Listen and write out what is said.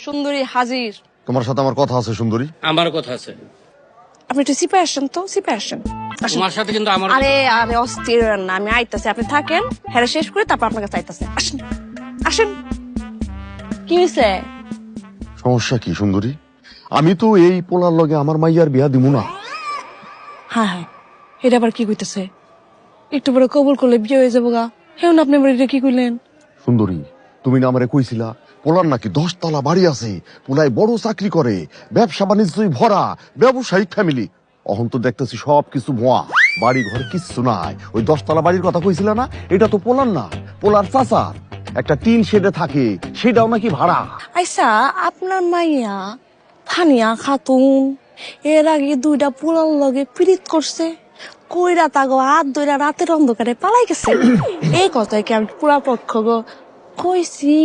সুন্দরী হাজির। তোমার সাথে আমার কথা আছে সুন্দরী। আমার কথা আছে। আপনি একটু চিপে আসেন তো, চিপে আসেন। তোমার সাথে কিন্তু আমার আরে আরে অস্থির হবেন না, আমি আইতাছি, আপনি থাকেন, হ্যাঁ শেষ করে তারপর আপনার কাছে আইতাছে। আসেন আসেন। কি হয়েছে? সমস্যা কি সুন্দরী? আমি তো এই পোলার লগে আমার মাইয়ার বিয়া দিব না। হ্যাঁ হ্যাঁ, এটা আবার কি কইতেছে? একটু বড় কবুল করলে বিয়ে হয়ে যাবো গা। হ্যাঁ না, আপনি আবার এটা কি কইলেন? সুন্দরী, তুমি না আমারে কইছিলা পোলার নাকি 10 তলা বাড়ি আছে, পোলায় বড় চাকরি করে, ব্যবসা বাণিজ্যই ভরা, ব্যবসায়িক ফ্যামিলি। অহন তো দেখতেছি সবকিছু ভুয়া, বাড়ি ঘর কিচ্ছু নাই। ওই 10 তলা বাড়ির কথা কইছিলা না, এটা তো পোলার না, পোলার চাচার। একটা টিন শেডে থাকে, সেটাও নাকি ভাড়া। আচ্ছা, আপনার মাইয়া ফানিয়া খাতুন এর আগে 2টা পোলার লগে পীড়িত করছে, কইরা তাগো হাত ধইরা রাতের অন্ধকারে পালাই গেছে। এই কথাই কি আমি পুরা পক্ষ গো কইছি?